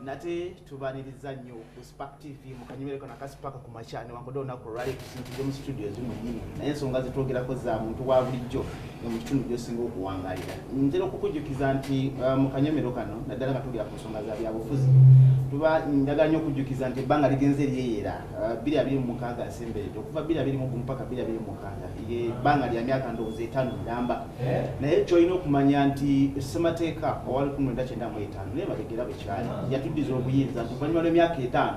nate tubaniriza nnyo ku Spark TV mu kanyemereko na Kaspark ku machane wangodo olunaku olwali tusinzidde mu studio zimu nnyini naye ensonga zetwogerako za muntu wa bulijjo mu kitundu gy'osinga okuwangalira. Ntera okukujjukiza nti mu kanyomero kano naddala nga twogera ku nsonga za byabufuzi tuba njagala nnyo okujjukiza nti ebbanga ligenze lyeyera 2026 asemberedde okuva 2021 mpaka 2026 ye ebbanga lya myaka ndowooza 5 ndamba naye kyolina okumanya nti ssemateeka owali 1995 naye bategera bwe kyali yatuddiza obuyinza nti oluvannyuma lw'emyaka 5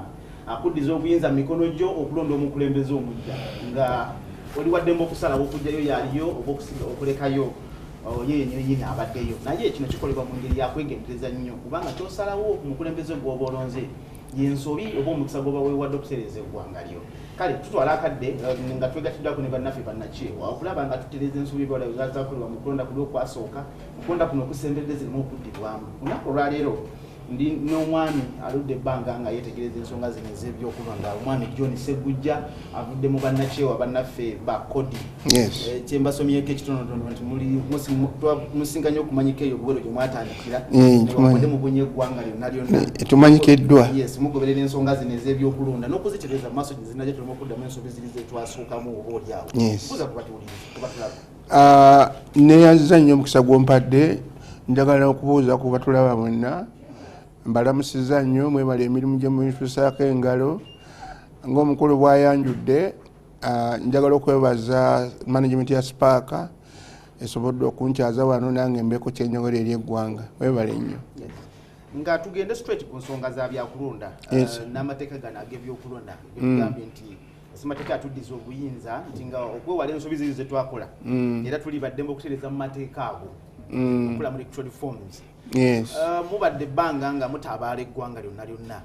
akuddiza obuyinza mu mikono gyo okulonda omukulembeze omujja nga oli waddemu okusalawo okujjayo yaliyo oba okulekayo yenyini abaddeyo naye kino kikolebwa mu ngeri yakwegendereza nnyo kubanga kyosalawo omukulembeze gw'oba olonze yensobi oba omukisa gw'oba weewadde okutereeza eggwanga lyo. Kale tutwala akadde nga twegattiddwako ne bannaffe bannakyewa okulaba nga tutereeza ensobi bwala zakolebwa mu kulonda kuli okwasooka okulonda kuno okusemberedde zirimu okuddibwamu. Olunaku olwaleero ndi n'omwami aludde ebbanga nga yeetegereza ensonga zino ez'ebyokulonda omwami John Segujja avudde mu bannakyewa bannaffe ba kodi kyembasomyeko ekitonotono nti musinganye okumanyika eyo obuwero gye mwatandikira wadde mubunye eggwanga lyonna lyonna tumanyikiddwa mugoberera ensonga zino ez'ebyokulonda n'okuzitereeza mu maaso gye zinajja tulema okuddamu ensobi ziri zetwasookamu oba olyawo buza kubatulaba neyanziza nnyo omukisa gw'ompadde njagala okubuuza ku batulaba mwenna mbalamusiza nnyo mwebala emirimu gye mubituusaako engalo ng'omukulu bwayanjudde njagala okwebaza management ya Spark esobodde okunkyaza wano nange mbeeko kyenjogera eri eggwanga webale nnyo nga tugende straight ku nsonga za byakulonda n'amateeka gano ag'ebyokulonda getugambye nti ssemateeka atuddiza obuyinza nti nga okwewala ensobi ziri zetwakola era tuli baddembe okutereeza mu mateeka ago okula mu electoral reforms mubadde ebbanga nga mutabaala eggwanga lyonna lyonna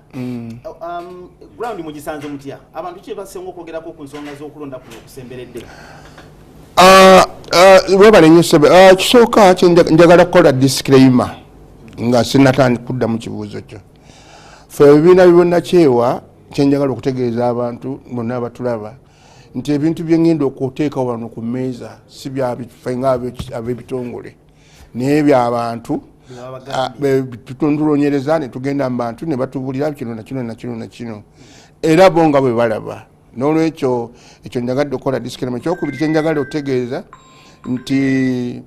ground mugisanze mutya abantu kye basenga okwogerako ku nsonga z'okulonda kuno okusemberedde webale nnyo sebe kisooka njagala kukola disclaimer nga sinatandika kudda mu kibuuzo kyo fe ebibiina bibonnakyewa kyenjagala okutegeeza abantu bonna abatulaba nti ebintu byengenda okuteeka wano ku mmeeza si byaffe nga ab'ebitongole naye by'abantu tutulonyereza ne tugenda mu bantu ne batubulira kino na kino na kino na kino era bo nga bwe balaba. N'olwekyo ekyo njagadde okukola disclaimer. Ekyokubiri kyenjagala okutegeeza nti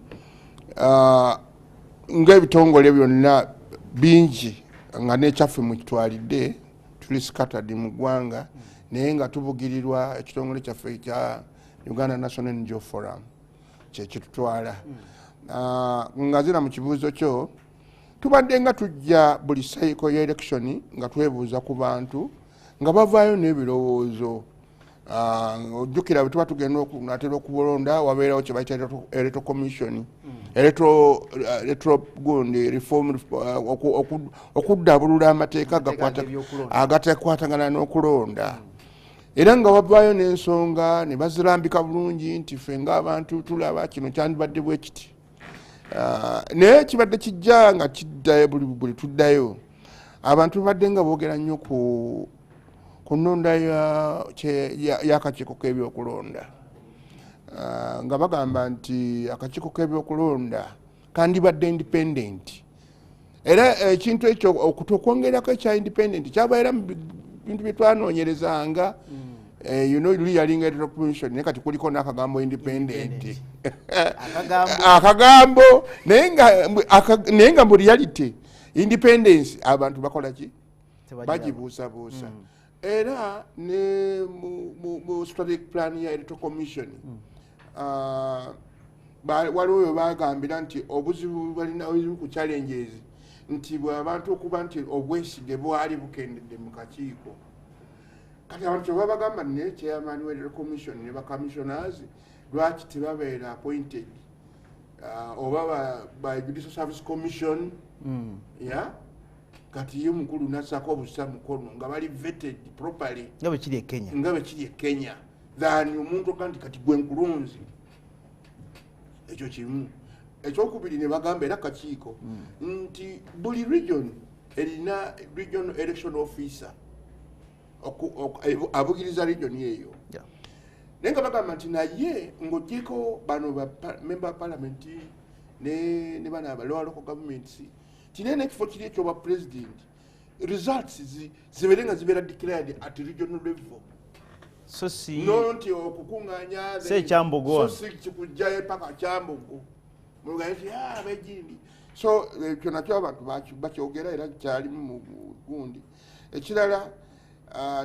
ng'ebitongole byonna bingi nga nekyaffe mukitwalidde tuli scattered mu ggwanga naye nga tubugirirwa ekitongole kyaffe ekya Uganda National NGO Forum kyekitutwala. Nga zira mu kibuuzo kyo tubadde nga tujja buli cycle ya election nga twebuuza ku bantu nga bavaayo n'ebirowoozo. Ojjukira bwe tuba tugenda okunatera okulonda wabeerawo kye bayita electoral commission electoral gundi reform okuddabulula amateeka agatekwatagana n'okulonda era nga wavaayo n'ensonga ne bazirambika bulungi nti ffe ng'abantu tulaba kino kyandibadde bwe kiti. Naye kibadde kijja nga kiddayo buli tuddayo abantu badde nga boogera nnyo ku nnonda y'akakiiko k'ebyokulonda nga bagamba nti akakiiko k'ebyokulonda kandibadde independent era ekintu ekyo okwongerako ekya independent kyabaera mu bintu bye twanoonyerezanga luli yalinga electoral commission naye kati kuliko n'akagambo independent akagambo naye nga mu reality independence abantu bakola ki bagibuusabuusa. Era ne mu strategic plan ya electoral commission waliwo we bagambira nti obuzibu balina ku challenges nti bw'abantu okuba nti obwesige bwali bukendedde mu kakiiko kati abantu kyeba bagamba ne chairman wa electoral commission ne commissioners lwaki tebabeera appointed oba by Judicial Service Commission kati ye mukulu nasako obusa mukono nga bali vetted properly nga bwe kiri e Kenya than omuntu kandi kati gwe nkulunzi. Ekyo kimu. Ekyokubiri ne bagamba era kakiiko nti buli region erina regional election officer abugiriza region yeyo. Naye nga bagamba nti naye ng'ogyeko bano member parliament ne bano aba local governments tinene ekifo kiri ekyoba president results zibeere nga zibeera declared at regional level. So si no nti okukuŋŋaanya se Kyambogo so si kikujjayo paka Kyambogo muluganda nti ab'Egindi. So ekyo nakyo abantu bakyogera era kyalimu mu gundi. Ekirala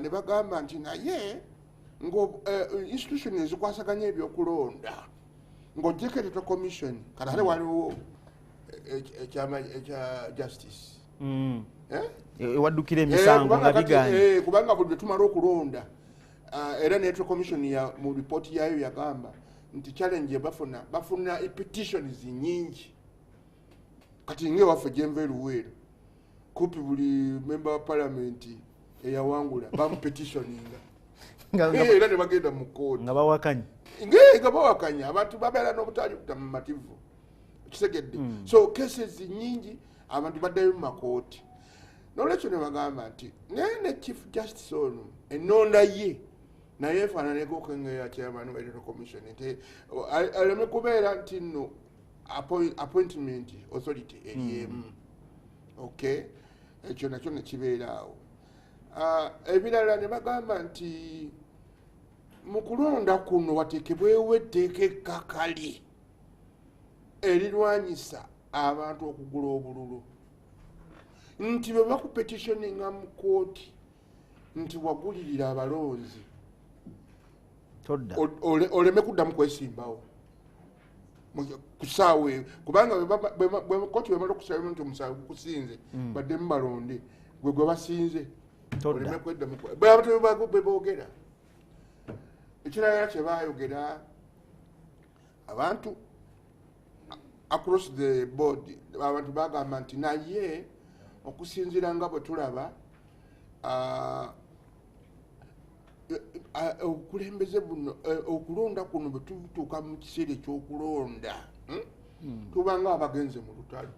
ne bagamba nti naye institution ezikwasaganya ebyokulonda ng'ojjeko eteto commission kati ate waliwo ekya justice ewaddukira emisango nga biganye kubanga buli tumala okulonda era neto commission mu report yayo yagamba nti challenge bafuna petitions nyingi kati ngewaffe Jenve Luweero kupi buli member wa parliament eyawangula bamupetitioninga era ne bagenda mu kooti nga bawakanya nga bawakanya abantu babeera n'obutali butamativu kisegedde. So cases nyingi abantu baddayo mu makooti n'olwekyo ne bagamba nti ne chief justice ono ennonda ye naye efaananeko okengeya chairman wa electoral commission nti aleme kubeera nti nno appointment authority eriemu. Okay, ekyo nakyo ne kibeeraawo. Ebirala ne bagamba nti mu kulonda kuno wateekebwewo etteeka ekkakali erirwanyisa abantu okugula obululu nti bwe bakupetitioninga mu kooti nti wagulirira abalonzi oleme kuddamu kwesimbawo kusaawe kubanga kooti bwemala okusaba nti omusawo gukusinze baddemu balonde gwe basinze oleme kweddamu bwe boogera. Ekirala kye baayogera abantu across the board abantu bagamba nti naye okusinziira nga bwe tulaba okulembeze buno okulonda kuno bwe tutuuka mu kiseera ekyokulonda tubanga abagenze mu lutalo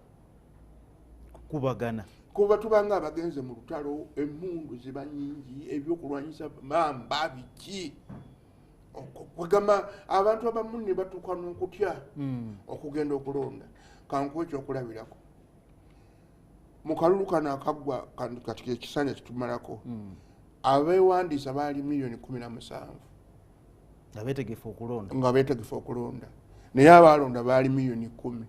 kubagana kuba tubanga abagenze mu lutalo emmundu ziba nyingi ebyokulwanyisa mamba biki kwegamba abantu abamu ne batuuka n'okutya okugenda okulonda. Kankuwa ekyokulabirako mu kalulu kano akaggwa kati ekisanja kitumalako abeewandiisa baali 17,000,000 nga beetegefu okulonda naye abalonda baali 10,000,000.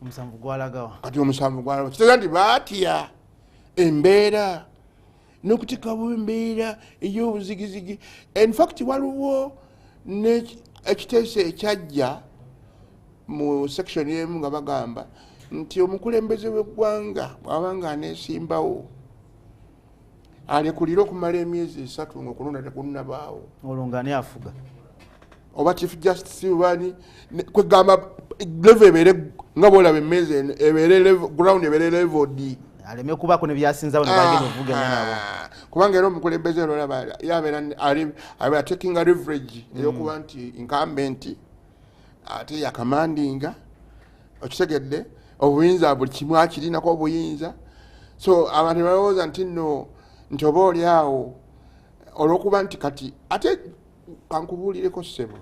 omusanvu gwalagawa kati omusanvu gwalagawa kitegeeza nti baatya embeera n'okutikabwa embeera ey'obuzigizigi. In fact waliwo ekiteeso ekyajja mu section emu nga bagamba nti omukulembeze w'eggwanga bw'abanga aneesimbawo alekulira okumala emyezi 3 ng'okulonda tekunnabaawo olwo nga ani afuga oba chief justice bani kwegamba level ebeere nga bwolaba emmeezi ebeere ground ebeere level D aleme kubako ne byasinzawo ne bagenda okuvuganya nabo kubanga era omukulembeze olaba yabeera taking a leverage eyokuba nti incumbent ate yakamandinga okitegedde obuyinza buli kimu akirinako obuyinza. So abantu balowooza nti nno nti oba oli awo olw'okuba nti kati ate kankubuulireko ssebo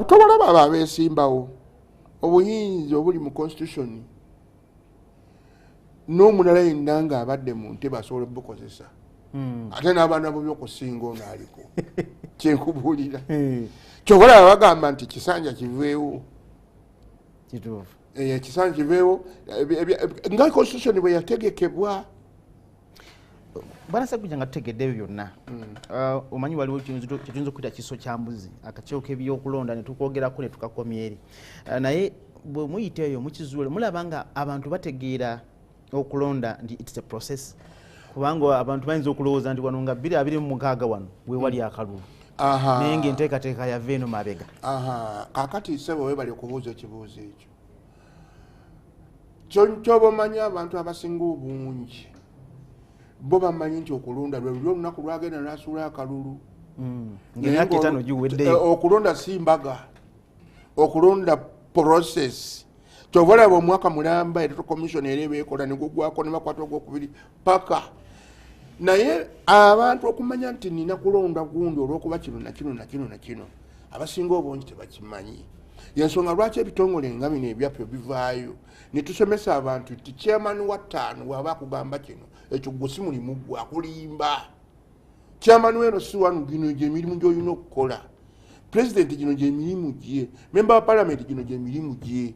tobalaba abo abeesimbawo obuyinza obuli mu constitution n'omulala yenna ng'abadde mu ntebe asobola obukozesa ate n'abaana bo by'okusinga ono aliko kyenkubuulira kyobalaba bagamba nti kisanja kiveewo ekisanja kiveewo nga constitution bwe yategekebwa. Bwana Sseggujja nga tutegedde ebyo byonna omanyi waliwo kyetuyinza okuyita kiso kya mbuzi akakiiko k'ebyokulonda ne tukogerako ne tukakomya eri naye bwe muyita eyo mukizuule mulaba nga abantu bategeera okulonda nti it's a process kubanga abantu bayinza okulowooza nti wano nga 2026 wano wewali akalulu naye ng'enteekateeka yava eno mabega. Kaakati ssebo weebali okubuuza ekibuuzo ekyo kyoba omanyi abantu abasinga obungi bo bamanyi nti okulonda lwe luli olunaku lwagenda n'asuula akalulu ng'emyaka 5 giweddeyo. Okulonda si mbaga, okulonda process. Kyova olaba omwaka mulamba electoral commission era ebeekola ne gugwako ne bakwata ogwokubiri paka naye abantu okumanya nti nina kulonda gundi olw'okuba kino na kino na kino na kino abasinga obungi tebakimanyi. yensonga lwaki ebitongole nga bino ebyapyo bivaayo ne tusomesa abantu nti chairman wa 5 waba akugamba kino ekyo gwe si mulimu gwe akulimba. Chairman weno si wanu gino gy'emirimu gy'olina okukola, president gino gy'emirimu gye, member wa parliament gino gy'emirimu gye.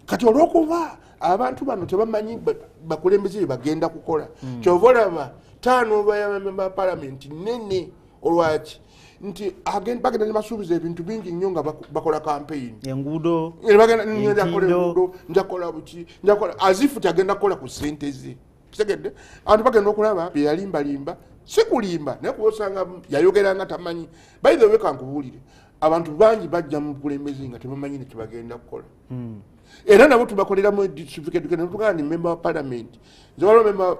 Kati olw'okuba abantu bano tebamanyi bakulembeze bye bagenda kukola kyova olaba 5 baya member wa parliament nene olwaki nti bagenda ne basuubiza ebintu bingi nnyo nga bakola campaign enguudo njakola buki njakola azifu tagenda kukola ku ssente ze kitegedde abantu bagenda okulaba byeyalimbalimba si kulimba naye kuba osanga yayogeranga tamanyi. By the way kankubuulire abantu bangi bajja mu bukulembeze nga tebamanyi ne kyebagenda kukola era nabo tubakoleramu certificate netugamba ni member wa parliament nze waliwo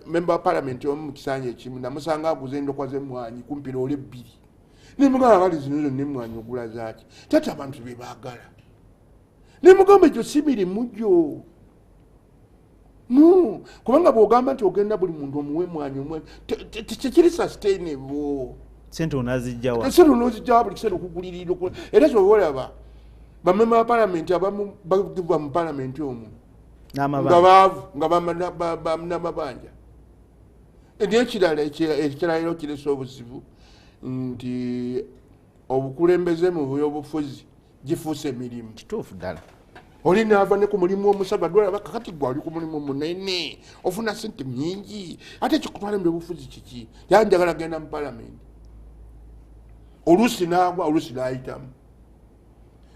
member wa parliament omu mu kisanja ekimu namusanga aguza endokwa z'emmwanyi kumpira ole 2 nemugamba bali zino zonna emmwanyi ogula zaaki tata abantu be baagala nemugamba ekyo si mirimu gyo no kubanga bw'ogamba nti ogenda buli muntu omuwe emmwanyi tekiri sustainable sente onazijjawa buli kiseera okugulirira era kyoba olaba bamema ba parliament abamu bagiva mu parliament omwo nga baavu nga bamabanja. N'ekirala ekirayiro kiresa obuzibu nti obukulembeze mu byobufuzi gifuuse emirimu. Kituufu ddala. Oli naava ne ku mulimu omusaba dolaba kakati gwe ali ku mulimu munene ofuna ssente nnyingi ate ekikutwala mu byobufuzi kiki yanjagala genda mu parliament oluusi naagwa oluusi naayitamu.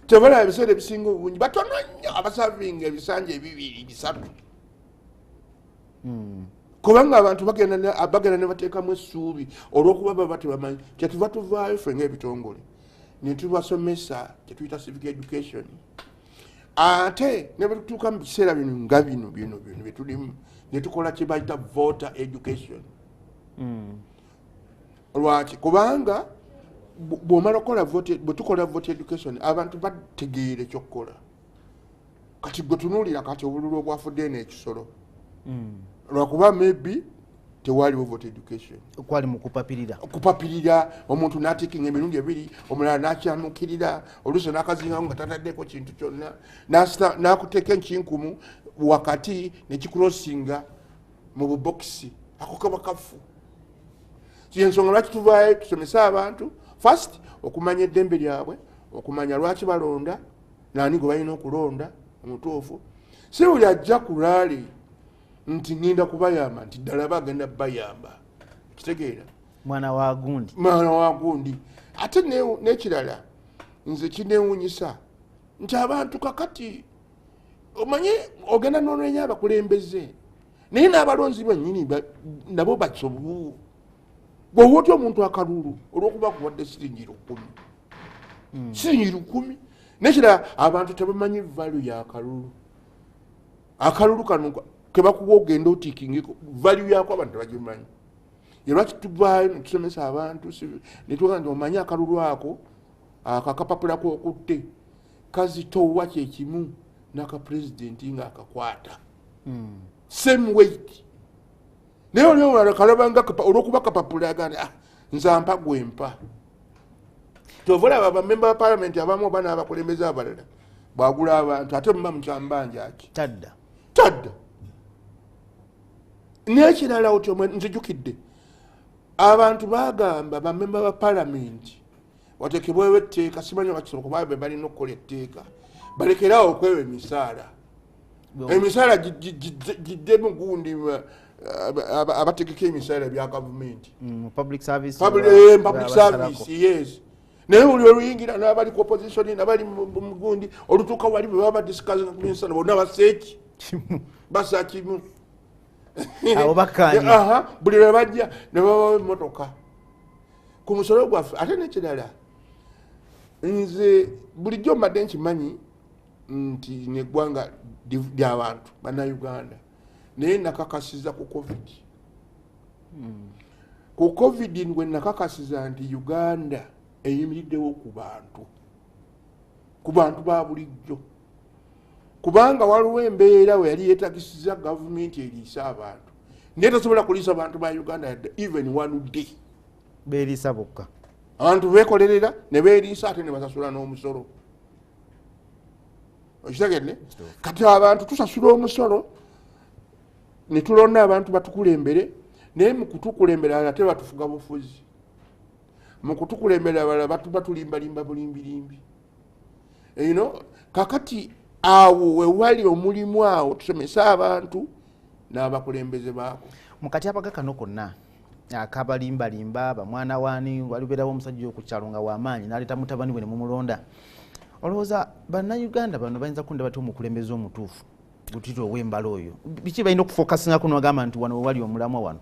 Tebalaba ebiseera ebisinga obungi batono nnyo abasavinga ebisanja 2 3 kubanga abantu bagenda ne bateekamu essuubi olw'okuba baba tebamanyi kyetuva tuvaayo ffe ng'ebitongole ne tubasomesa kyetuyita civic education ate ne bwetutuuka mu biseera bino nga bino byetulimu ne tukola kye bayita voter education. Lwaki kubanga bw'omala okukola bwe tukola vote education abantu bategeere ekyokukola kati gwe tunuulira kati obululu obwafudde n'ekisolo lwakuba maybe tewaliwo vote education kwali mu kupapirira omuntu n'atikinga emirundi 2 omulala n'akyamukirira oluusi n'akazingawo nga tataddeko kintu kyonna n'akuteeka enkinkumu wakati nekikulosinga mu bubokisi ako kaba kafu. Yensonga lwaki tuvaayo tusomesa abantu first okumanya eddembe lyabwe okumanya lwaki balonda nani gwe balina okulonda omutuufu si buli ajja ku laali nti ngenda kubayamba nti ddala bagenda bayamba kitegeera mwana wa gundi ate n'ekirala nze kinewunyisa nti abantu kakati omanye ogenda n'onenya abakulembeze naye n'abalonzi bennyini nabo basobu bw'owotya omuntu akalulu olw'okuba kuwadde siringi 10 nekirala abantu tebamanyi value ya akalulu kano kebakuba ogenda otiikingeko value yako abantu tebagimanyi. Lwaki tuvaayo netusomesa abantu netugaa nti omanyi akalulu ako akakapapulako okutte kazitowa kyekimu n'akapulezidenti nga akakwata same weight naye oli omulala kalabanga olw'okuba kapapula agamba nzampa gwempa. Tovolaba bamemba ba parliament abamu oba n'abakulembeze abalala bwagula abantu ate muba mukyambanja ki tadda n'ekirala otyo nzijukidde abantu bagamba bamemba ba parliament watekebwewo etteeka simanyi bakisolo kuba be balina okukola etteeka balekerawo okwewa emisaala giddemu gundi abategeka emisaala bya gavumenti public service yes naye buli oluyingira n'abali ku opposition n'abali mu gundi olutuuka wali bwe baba discussing ku minisana bonna baseeki basa kimu abo bakkaanya buli lwe bajja ne babawo emmotoka ku musolo gwaffe. Ate n'ekirala nze bulijjo mbadde nkimanyi nti neggwanga ly'abantu bannayuganda naye nakakasiza ku covid nwe nakakasiza nti Uganda eyimiriddewo ku bantu ba bulijjo kubanga waliwo embeera we yali yeetagisiza gavumenti eriisa abantu naye tasobola kuliisa abantu ba Uganda even one day beeriisa bokka abantu beekolerera ne beeriisa ate ne basasula n'omusolo okitegedde kati abantu tusasula omusolo ne tulonda abantu batukulembere naye mu kutukulembera ate batufuga bufuzi mu kutukulembera abalala batulimbalimba bulimbirimbi kakati awo wewali omulimu awo tusomesa abantu n'abakulembeze baako mu katyabaga kano konna akabalimbalimba bamwana waani walibeerawo omusajja okukyalo nga w'amaanyi n'aleeta mutabani we ne mumulonda olowooza bannayuganda bano bayinza kunda bati omukulembeze omutuufu gutito ow'embala oyo biki balina okufokasingako nogamba nti wano wewali omulamwa wano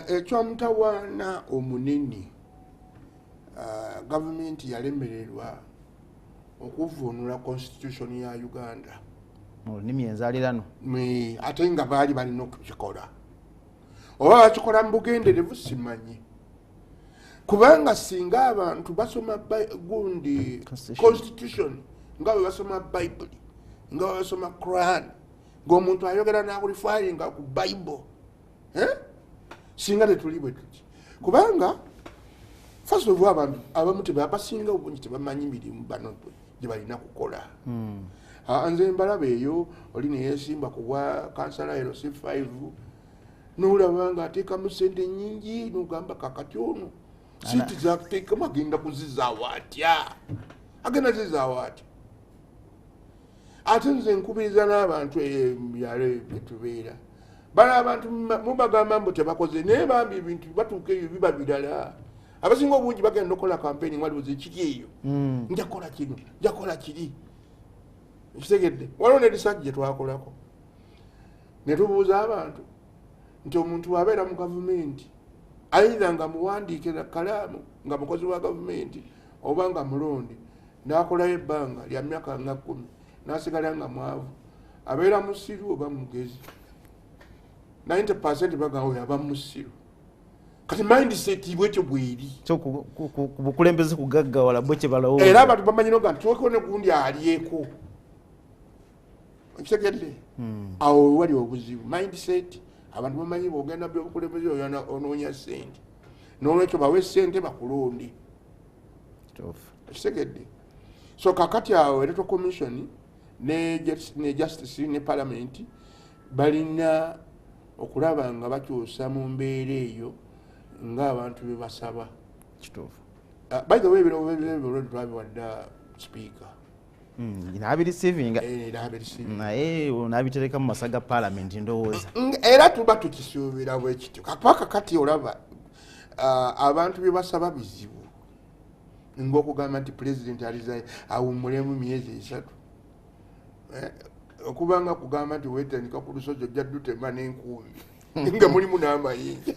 ekyomutawaana omunene gavumenti yalemererwa okuvvuunula constitution ya Uganda mu nnimi enzaalirano ate nga baali balina okukikola oba bakikola mu bugenderevu simanyi kubanga singa abantu basoma gundi constitution nga bwe basoma Bible nga bwe basoma Quran ng'omuntu ayogera n'akulifaringa ku Bible singa tetuli bwe tuti kubanga first of all abantu abamu tebabasinga obungi tebamanyi mirimu bano gye balina kukola nze mbalaba eyo oli neyesimba ku bwa kansala LC5 n'olaba nga ateekamu sente nyingi n'ogamba kakati ono siiti zakuteekamu agenda kuzizaawo atya agenda zizaawo atya ate nze nkubiriza n'abantu ebyalo byetubeera bala abantu mubagamba mbu tebakoze naye bambi ebintu batuuka ebyo biba birala abasinga obungi bagenda okukola campaign waliwo zekiri eyo njakola kino njakola kiri ekitegedde waliwo ne research gye twakolako ne tubuuza abantu nti omuntu wabeera mu gavumenti ayinza nga muwandiikira kalaamu nga mukozi wa gavumenti oba nga mulonde n'akolayo ebbanga lya myaka nga 10 n'asigala nga mwavu abeera musiru oba mugezi 90% bagamba oyo aba musiru kati mindset bwekyo bweri bukulembeze kugaggawala bwekye balowooza era abantu bamanyi noga nti twekeo ne gundi alyeko ekitegedde awo wali obuzibu mindset abantu bamanyi bwogenda byobukulembeze oyo onoonya ssente n'olwekyo bawe ssente bakulonde ekitegedde so kakati awo electoral commission ne justice ne parliament balina okulaba nga bakyusa mu mbeera eyo ng'abantu be basaba kituufu by the way ebirowoozo twabiwadde speaker naabirisiivinga naye naabitereka mu masa ga parliament ndowooza era tuba tukisuubira bwe kityo kapaka kati olaba abantu bye basaba bizibu ng'okugamba nti president aliza awummulemu myezi 3 okubanga kugamba nti wetandika ku lusozi ojja dutema n'enkuumi nga mulimu n'amayinja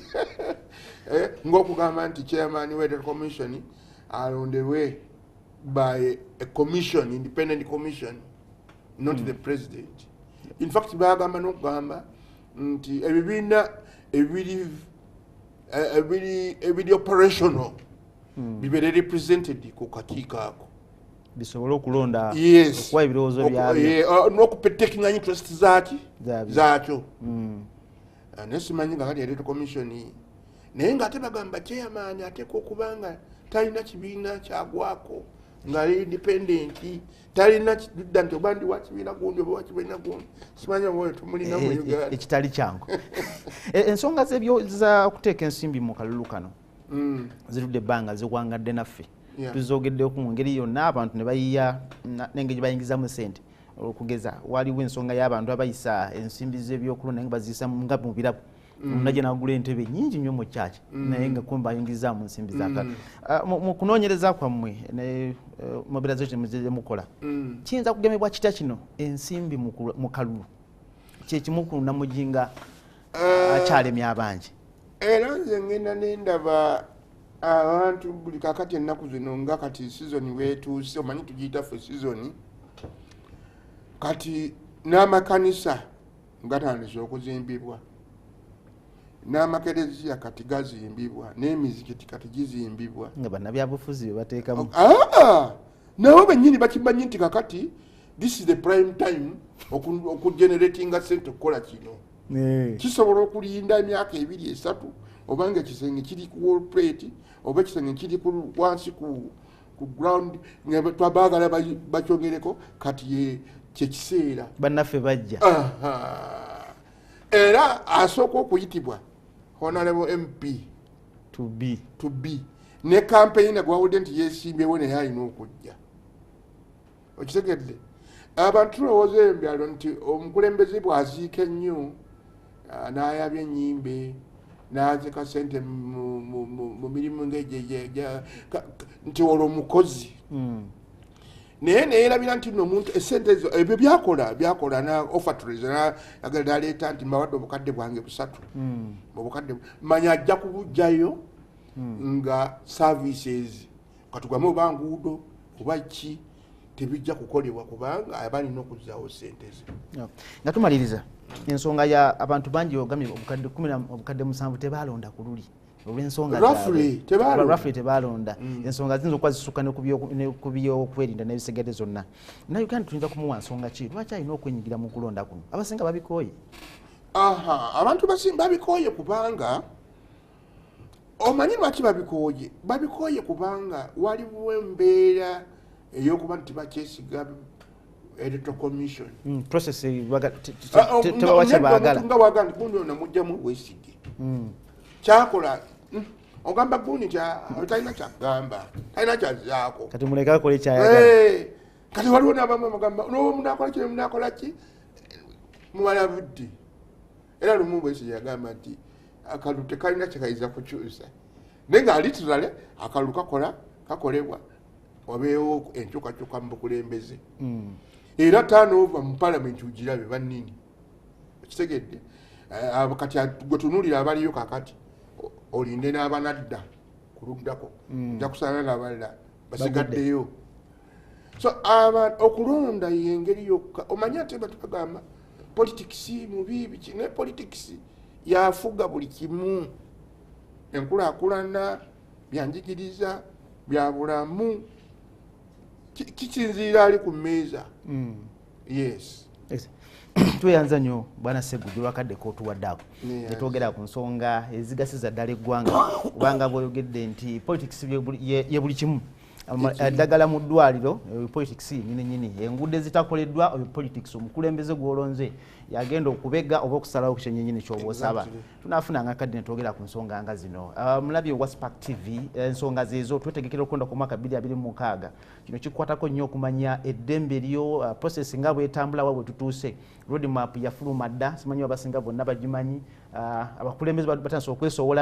ng'okugamba nti chairman w'electoral commission alonderwe by a commission, independent commission, not the president. In fact, bagamba n'okugamba nti ebibiina ebiri operational bibeere represented ku kakiiko ako bisobole okulonda okuwa ebirowoozo byabyo n'okuprotectinga interest zaakyo nesimanyi nga kati electoral commission naye ng'ate bagamba chairman ateeka okuba nga talina kibiina kyagwako nga independent talina kidda nti oba ndi wa kibiina gundi oba wa kibiina gundi simanyi obaoyo tumulina mu Uganda ekitali kyangu ensonga za kuteeka ensimbi mu kalulu kano zitudde ebbanga ziwangadde naffe tuzogeddeku mu ngeri yonna abantu ne bayiya n'engeri gye bayingizamu sente okugeza waliwo ensonga y'abantu abayisa ensimbi z'ebyokulonda nga baziyisa nga mu birabu omunajja n'agula entebe nyingi nnyo mu kyaki naye nga kumba ayingizaamu nsimbi zakati mu kunoonyereza kwammwe ne mobilization muzeze mukola kiyinza kugemebwa kitya kino ensimbi mu kalulu kyekimu ku namujinga akyalemya abangi era nze ngenda nendaba abantu buli kakati ennaku zino nga kati sizoni weetuuse omanyi tugiyita ffe sizoni kati n'amakanisa gatandise okuzimbibwa n'amakereziya kati gazimbibwa n'emizikiti kati gizimbibwa nga bannabyabufuzi bye bateekamu nabo bennyini bakimanyi nti kakati this is the prime time okugeneratinga sente okukola kino kisobola okulinda emyaka 2-3 obanga ekisenge kiri ku wall plate oba ekisenge kiri wansi ku ground nga twabagala bakyongereko kati kyekiseera bannaffe bajja era asooka okuyitibwa honorable mp to be ne campaign gwawudde nti yeesimbyewo naye alina okujja okitegedde abantu tulowooza embyalo nti omukulembeze bw'aziika ennyo n'ayabya ennyimbe n'azika sente mu mirimu nti olwo mukozi naye neyerabira nti nomuntu esente ezo ebyo byakola na offertories naleeta nti mbawadde obukadde bwange 3 obukadde manya ajja kubujjayo nga services katugame oba nguudo oba ki tebijja kukolebwa kubanga abalina okuzzaawo sente ze nga tumaliriza ensonga ya abantu bangi ogamye obukadde 10 obukadde 7 tebalonda ku luli olw'ensonga roughly tebalonda ensonga ziyinza okuba zisukka ne ku byokwerinda n'ebisigadde zonna naye Uganda tuyinza kumuwa nsonga ki lwaki alina okwenyigira mu kulonda kuno abasinga babikooye abantu babikooye kubanga omanyi lwaki babikooye kubanga waliwo embeera ey'okuba nti bakyesiga electoral commission process tebawakyebagala nga wagala nti gundi ono mujjamu weesige kyakola ogamba gundi talina kyagamba talina kyazaako kati muleke akole kyayagala kati waliwo nabamu bagamba nomunakola kino munakola ki muwala budde era lumu bwesige yagamba nti akalu tekalina kyekayiza kukyusa naye nga literally akalu kakolebwa wabeewo enkyukakyuka mu bukulembeze era turnover mu parliament ugirabe bannini kitegedde kati gwetunulira abaliyo kakati olinde n'abanadda kuluddako nja kusana n'abalala basigaddeyo so okulonda yengeri yokka omanyi ate batugamba politics mubi biki ne politics yafuga buli kimu enkulaakulana byanjigiriza bya bulamu kikinziira ali ku mmeeza yes tweyanza nnyo bwana Sseggujju lwakadde kootuwaddeako netwogera ku nsonga ezigasiza ddala eggwanga kubanga bw'oyogedde nti politics ye buli kimu eddagala mu ddwaliro politics nyini enguudo ezitakoleddwa politics omukulembeze gw'olonze yagenda okubega oba okusalawo ku kyenyenyini ky'oba osaba tunaafunanga kadde netwogera ku nsonga nga zino mulabi wa Spark TV ensonga zeezo twetegekera okulonda ku mwaka 2026 kino kikwatako nnyo okumanya eddembe lyo process nga bwetambula wa bwe tutuuse road map yafuluma dda simanyi abasinga bonna bagimanyi abakulembeze batandise okwesowola